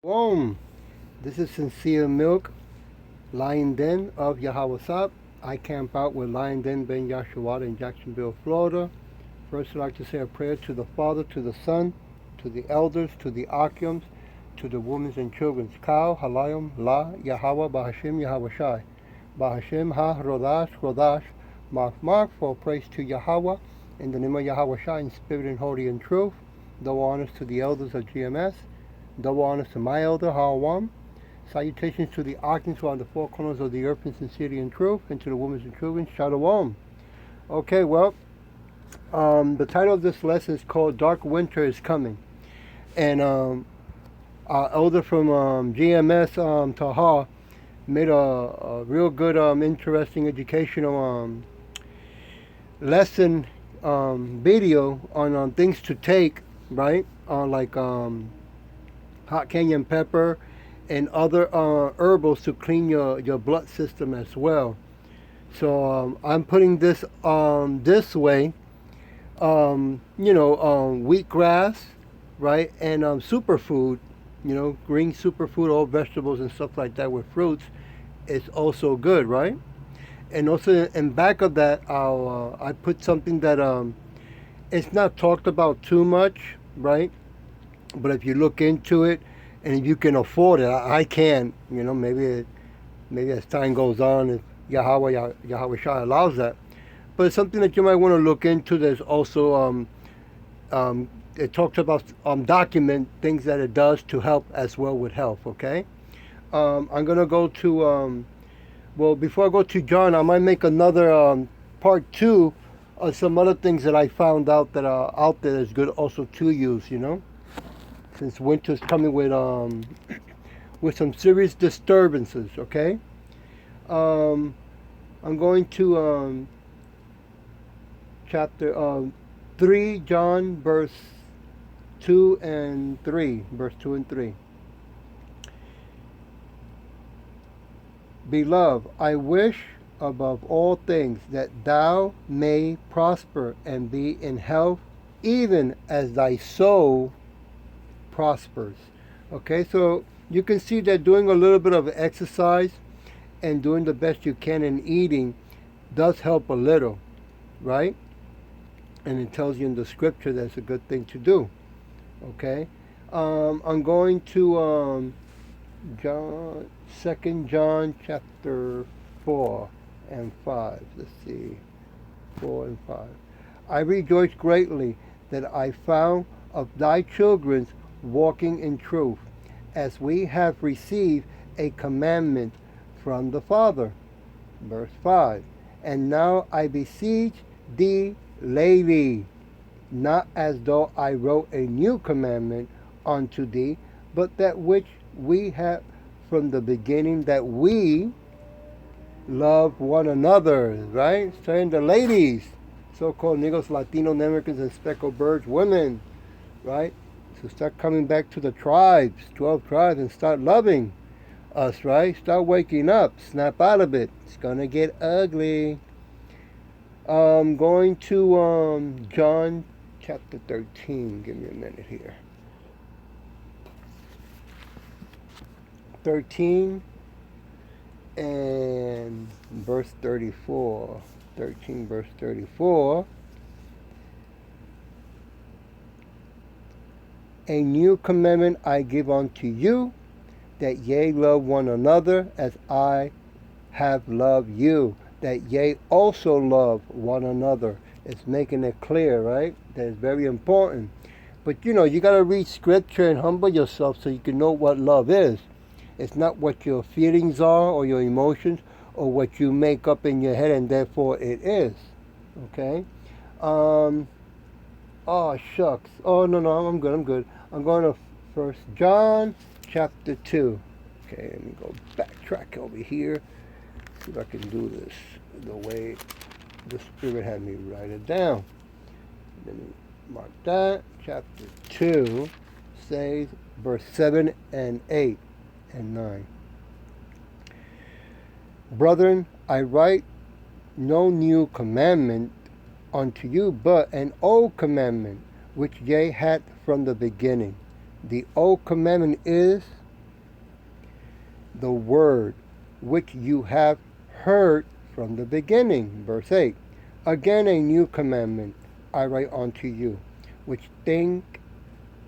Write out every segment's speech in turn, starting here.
Boom! This is Sincere Milk, Lion Den of Yahweh. I camp out with Lion Den Ben Yashawada in Jacksonville, Florida. First, I'd like to say a prayer to the Father, to the Son, to the elders, to the Akims, to the women's and children's cow, Halayim, La, Yahweh, Bahashim, Yahweh Shai. Bahashim, Ha, Rodash, Rodash, Mark, for praise to Yahweh, in the name of Yahweh Shai, in spirit and holy and truth. Double honors to the elders of GMS. Double honors to my elder, Hawam. Salutations to the Akims who are on the four corners of the earth in sincerity and truth, and to the women's and children, Shalom. Okay, well, the title of this lesson is called Dark Winter is Coming. And our elder from GMS, Taha, made a real good, interesting, educational lesson video on things to take, right? Like hot cayenne pepper and other herbals to clean your blood system as well. So I'm putting this this way, wheatgrass, right, and superfood, green superfood, all vegetables and stuff like that with fruits, is also good, right? And also in back of that, I put something that it's not talked about too much, right? But if you look into it, and if you can afford it, I can, maybe as time goes on, if Yahweh Shai allows that. But it's something that you might want to look into. There's also it talks about document things that it does to help as well with health. Okay, I'm gonna go to well, before I go to John, I might make another part 2 of some other things that I found out that are out there that's good also to use. Since winter's coming with some serious disturbances. Okay, I'm going to chapter 3, John, verse 2 and 3. Verse 2 and 3. Beloved, I wish above all things that thou may prosper and be in health, even as thy soul prospers. Okay, so you can see that doing a little bit of exercise and doing the best you can in eating does help a little, right? And it tells you in the scripture that's a good thing to do. Okay, I'm going to John, 2 John chapter 4 and 5. Let's see, 4 and 5. I rejoice greatly that I found of thy children walking in truth, as we have received a commandment from the Father. Verse 5. And now I beseech thee, lady, not as though I wrote a new commandment unto thee, but that which we have from the beginning, that we love one another, right? Saying the ladies, so-called Negros, Latino Americans, and speckled birds, women, right? So start coming back to the tribes, 12 tribes, and start loving us, right? Start waking up, snap out of it. It's gonna get ugly. Going to John chapter 13. Give me a minute here. 13 and verse 34. 13 verse 34. A new commandment I give unto you, that ye love one another as I have loved you, that ye also love one another. It's making it clear, right? That is very important. But you got to read scripture and humble yourself so you can know what love is. It's not what your feelings are or your emotions or what you make up in your head, and therefore it is. Okay? Oh, shucks. Oh, no, I'm good. I'm going to 1 John chapter 2. Okay, let me go backtrack over here. See if I can do this the way the Spirit had me write it down. Let me mark that. Chapter 2 says verse 7 and 8 and 9. Brethren, I write no new commandment unto you, but an old commandment which ye had from the beginning. The old commandment is the word which you have heard from the beginning. Verse 8. Again a new commandment I write unto you, which think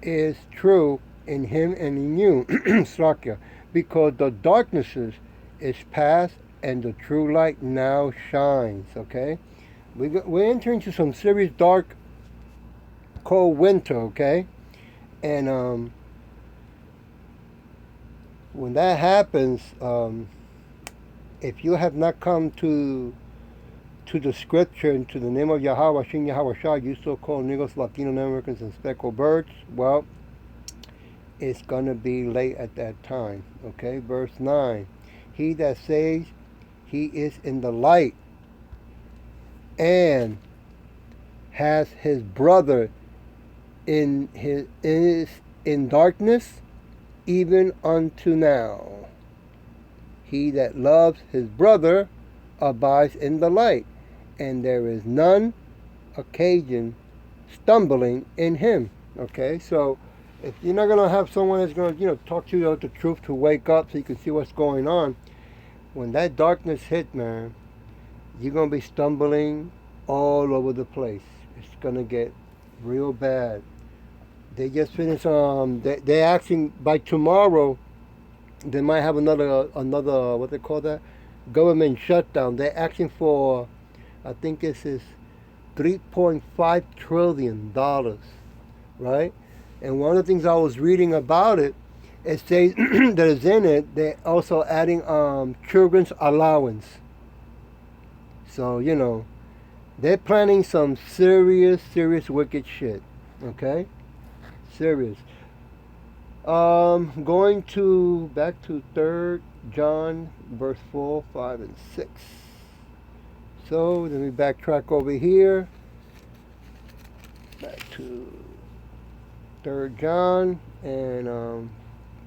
is true in him and in you, Slakia, because the darknesses is past and the true light now shines. Okay, we're entering into some serious dark, cold winter. Okay, and when that happens, if you have not come to the scripture and to the name of Yahweh, Shin Yahweh Shah, you so-called niggers, Latino Americans, and speckled birds, well, it's going to be late at that time. Okay, verse 9. He that says he is in the light and has his brother is in darkness, even unto now. He that loves his brother abides in the light, and there is none occasion stumbling in him. Okay, so if you're not going to have someone that's going to, talk to you about the truth to wake up so you can see what's going on, when that darkness hit, man, you're going to be stumbling all over the place. It's going to get real bad. They just finished, they're asking by tomorrow, they might have another, what they call that? Government shutdown. They're asking for, I think this is $3.5 trillion, right? And one of the things I was reading about it, it says that is in it, they're also adding children's allowance. So, they're planning some serious wicked shit. Okay? Serious. Going back to 3rd John, verse 4, 5, and 6. So, let me backtrack over here. Back to 3rd John and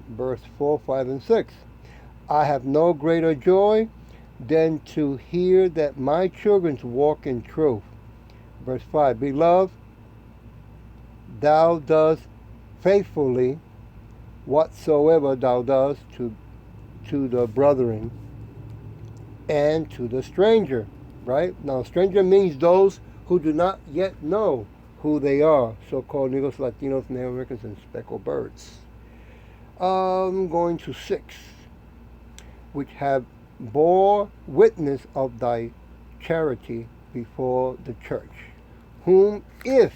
verse 4, 5, and 6. I have no greater joy than to hear that my children walk in truth. Verse 5. Beloved, thou dost faithfully whatsoever thou dost to the brethren and to the stranger. Right? Now, stranger means those who do not yet know who they are, so-called Negroes, Latinos, Native Americans, and speckled birds. Going to 6, which have bore witness of thy charity before the church, whom if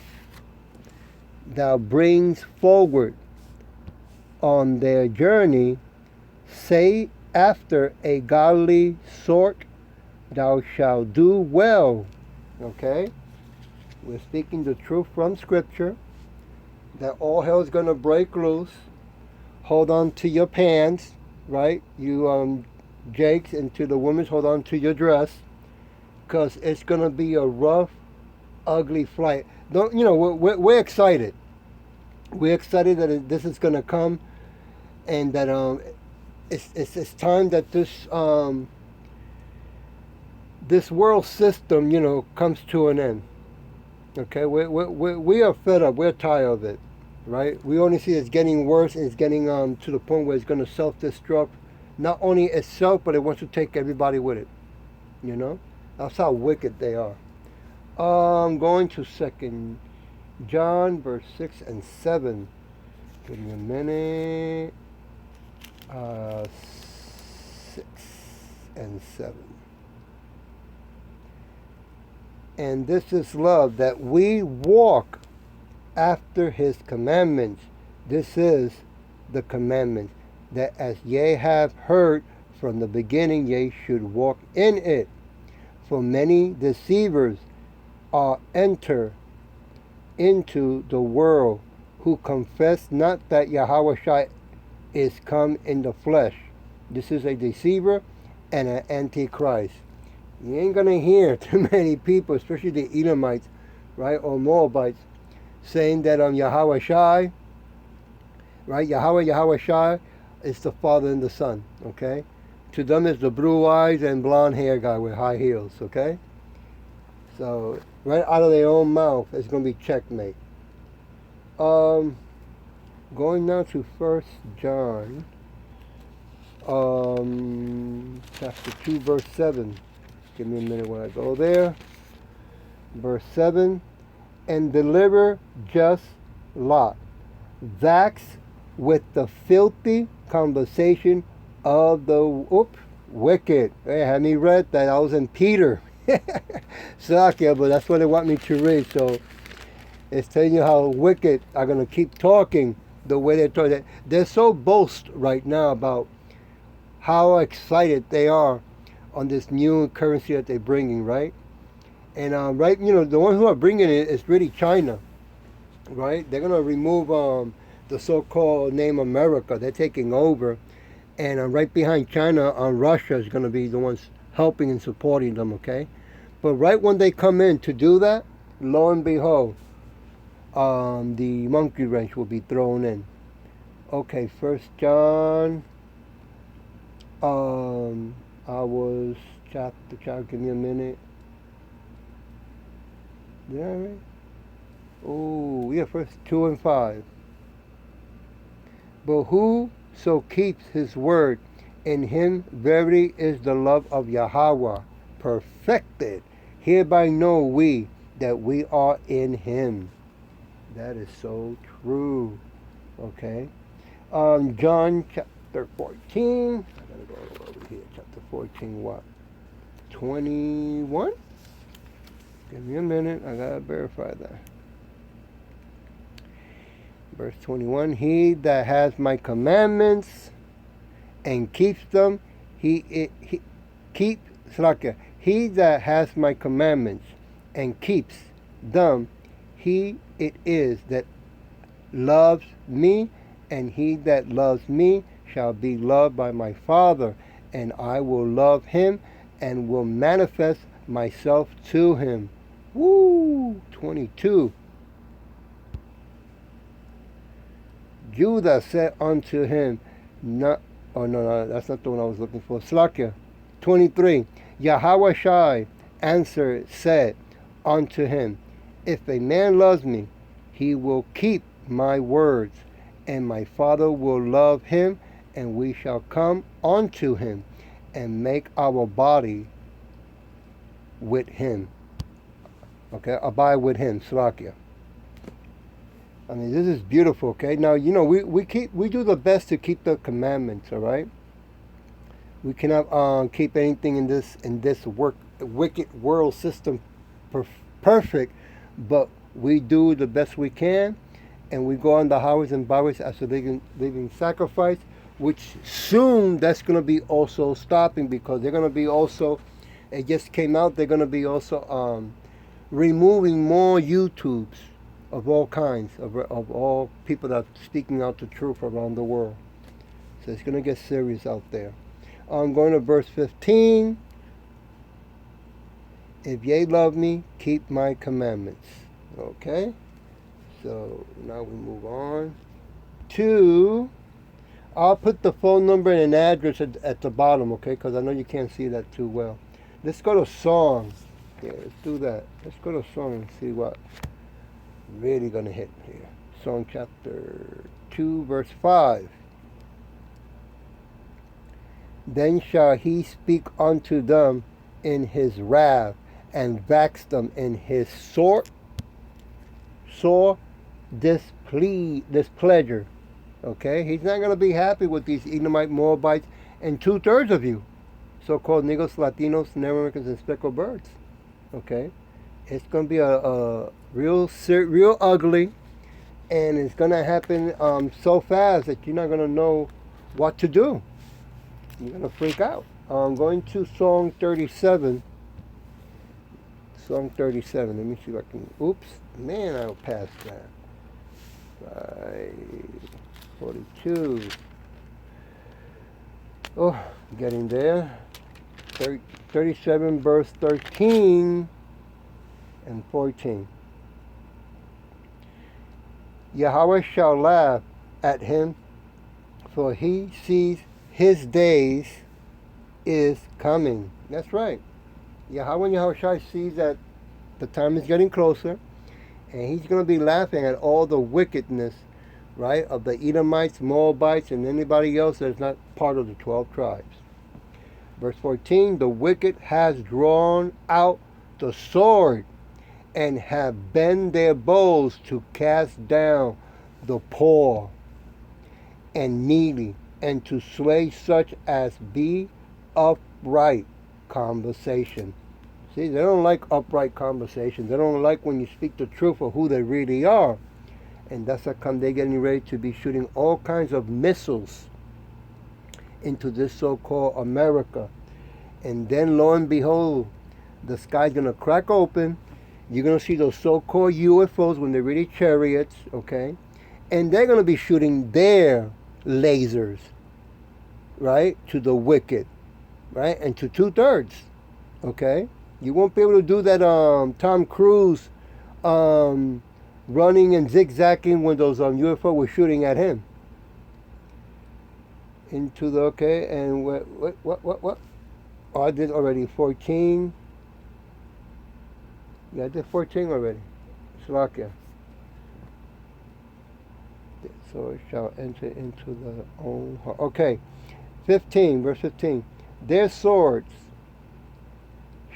thou brings forward on their journey, say after a godly sort, thou shalt do well. Okay? We're speaking the truth from Scripture, that all hell is going to break loose. Hold on to your pants, right? You Jakes, and to the women, hold on to your dress, because it's going to be a rough, ugly flight. We're excited. We're excited that this is going to come, and that it's time that this world system, comes to an end. Okay, we are fed up. We're tired of it, right? We only see it's getting worse, and it's getting to the point where it's going to self-destruct, not only itself, but it wants to take everybody with it. That's how wicked they are. Going to 2nd John, verse 6 and 7. Give me a minute. 6 and 7. And this is love, that we walk after his commandments. This is the commandment, that as ye have heard from the beginning, ye should walk in it. For many deceivers are enter into the world, who confess not that Yahweh Shai is come in the flesh. This is a deceiver and an antichrist. You ain't going to hear too many people, especially the Edomites, right, or Moabites, saying that Yahweh Shai, right, Yahweh Shai is the Father and the Son, okay? To them it's the blue eyes and blonde hair guy with high heels, okay? So, right out of their own mouth, it's going to be checkmate. Going now to 1 John, chapter 2, verse 7. Give me a minute when I go there. Verse 7. And deliver just Lot, vexed with the filthy conversation of the wicked. Hey, had me read that. I was in Peter. Sakya, but that's what they want me to read. So it's telling you how wicked are going to keep talking the way they're talking. They're so boast right now about how excited they are on this new currency that they're bringing, right? And right, the ones who are bringing it is really China, right? They're gonna remove the so-called name America. They're taking over, and right behind China, Russia is gonna be the ones helping and supporting them. Okay, but right when they come in to do that, lo and behold, the monkey wrench will be thrown in. Okay, First John. I was chapter. Give me a minute. Did I read? Oh, yeah, first 2 and 5. But whoso keeps his word, in him verily is the love of Yahweh perfected. Hereby know we that we are in him. That is so true. Okay. John chapter 14. I gotta go over here. Chapter 14, what? 21? Give me a minute, I gotta verify that. Verse 21, he that has my commandments and keeps them, he that has my commandments and keeps them, he it is that loves me, and he that loves me shall be loved by my Father, and I will love him and will manifest myself to him. Woo! 22. Judah said unto him, no, that's not the one I was looking for. Slakia. 23. Yahweh Shai answered, said unto him, if a man loves me, he will keep my words, and my Father will love him, and we shall come unto him, and make our body with him. Okay, abide with him, Slakia. I mean, this is beautiful. Okay, now we do the best to keep the commandments. All right, we cannot keep anything in this wicked world system perfect, but we do the best we can, and we go on the highways and byways as a living sacrifice. Which soon that's going to be also stopping, because they're going to be also. It just came out. They're going to be also removing more YouTubes of all kinds, of all people that are speaking out the truth around the world. So it's going to get serious out there. I'm going to verse 15. If ye love me, keep my commandments. Okay? So now we move on to, I'll put the phone number and an address at the bottom, okay? Because I know you can't see that too well. Let's go to song. Yeah, let's do that. Let's go to song and see what really going to hit here. Song chapter 2, verse 5. Then shall he speak unto them in his wrath, and vex them in his sore displeasure. Okay? He's not going to be happy with these Edomite, Moabites, and 2/3 of you, so-called Negros, Latinos, Native Americans, and speckled birds. Okay? It's going to be a real ugly, and it's going to happen so fast that you're not going to know what to do. You're going to freak out. I'm going to Song 37. Song 37. Let me see if I can. Oops. Man, I'll pass that. 42. Oh, getting there. 37 verse 13 and 14. Yahweh shall laugh at him, for he sees his days is coming. That's right. Yahweh sees that the time is getting closer, and he's going to be laughing at all the wickedness, right, of the Edomites, Moabites, and anybody else that's not part of the 12 tribes. Verse 14, the wicked has drawn out the sword and have bent their bows to cast down the poor and needy, and to slay such as be upright conversation. See, they don't like upright conversation. They don't like when you speak the truth of who they really are. And that's how come they're getting ready to be shooting all kinds of missiles into this so-called America. And then lo and behold, the sky's going to crack open. You're going to see those so-called UFOs when they're really chariots, okay? And they're going to be shooting their lasers, right, to the wicked, right, and to 2/3, okay? You won't be able to do that Tom Cruise running and zigzagging when those UFO were shooting at him. Into the, okay, and what? Oh, I did already 14. Yeah, I did 14 already. Slovakia. So it shall enter into their own heart. Okay, 15, verse 15. Their swords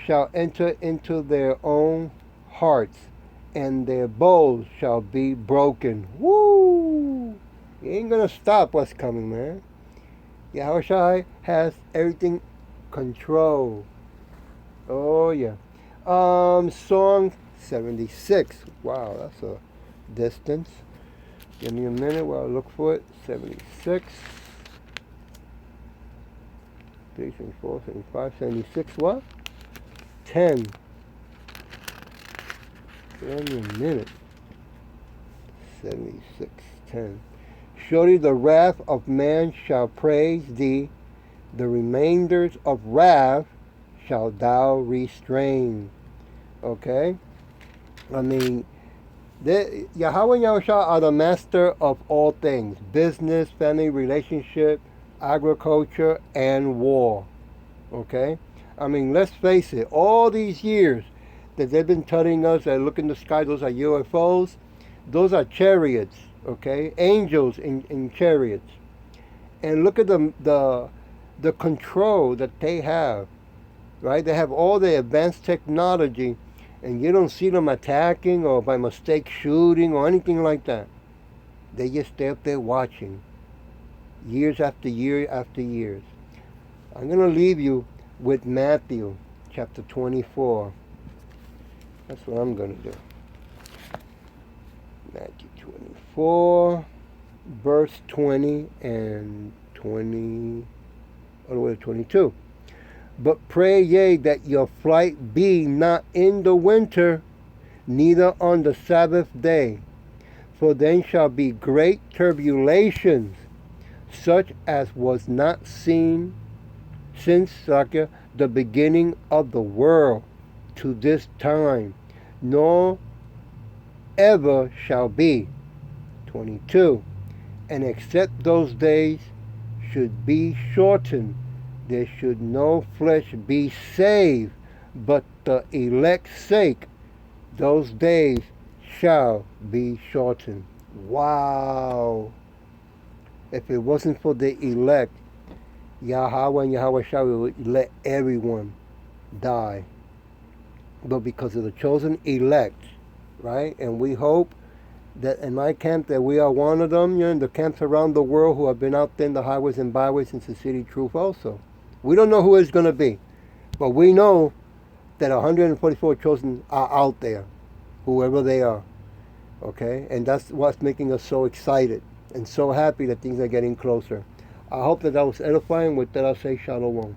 shall enter into their own hearts, and their bows shall be broken. Woo! You ain't gonna stop what's coming, man. Yahushua has everything controlled. Oh yeah. Song 76. Wow, that's a distance. Give me a minute while I look for it. 76. 3, 74, 75, 76. What? 10. Give me a minute. 76, 10. Surely the wrath of man shall praise thee, the remainders of wrath shall thou restrain. Okay? I mean, Yahweh and Yahushua are the master of all things. Business, family, relationship, agriculture, and war. Okay? I mean, let's face it. All these years that they've been telling us that look in the sky, those are UFOs. Those are chariots. Okay? Angels in chariots. And look at the control that they have. Right? They have all the advanced technology, and you don't see them attacking or by mistake shooting or anything like that. They just stay up there watching, years after year after years. I'm going to leave you with Matthew chapter 24. That's what I'm going to do. Matthew 24, verse 20 and 20, all the way to 22. But pray ye that your flight be not in the winter, neither on the Sabbath day. For then shall be great tribulations, such as was not seen since the beginning of the world to this time, nor ever shall be. 22. And except those days should be shortened, there should no flesh be saved, but the elect's sake, those days shall be shortened. Wow. If it wasn't for the elect, Yahweh and Yahweh shall would let everyone die. But because of the chosen elect, right? And we hope that in my camp that we are one of them, you know, in the camps around the world who have been out there in the highways and byways since the city truth also. We don't know who it's going to be, but we know that 144 chosen are out there, whoever they are, okay? And that's what's making us so excited and so happy that things are getting closer. I hope that was edifying. With that, I'll say shalom.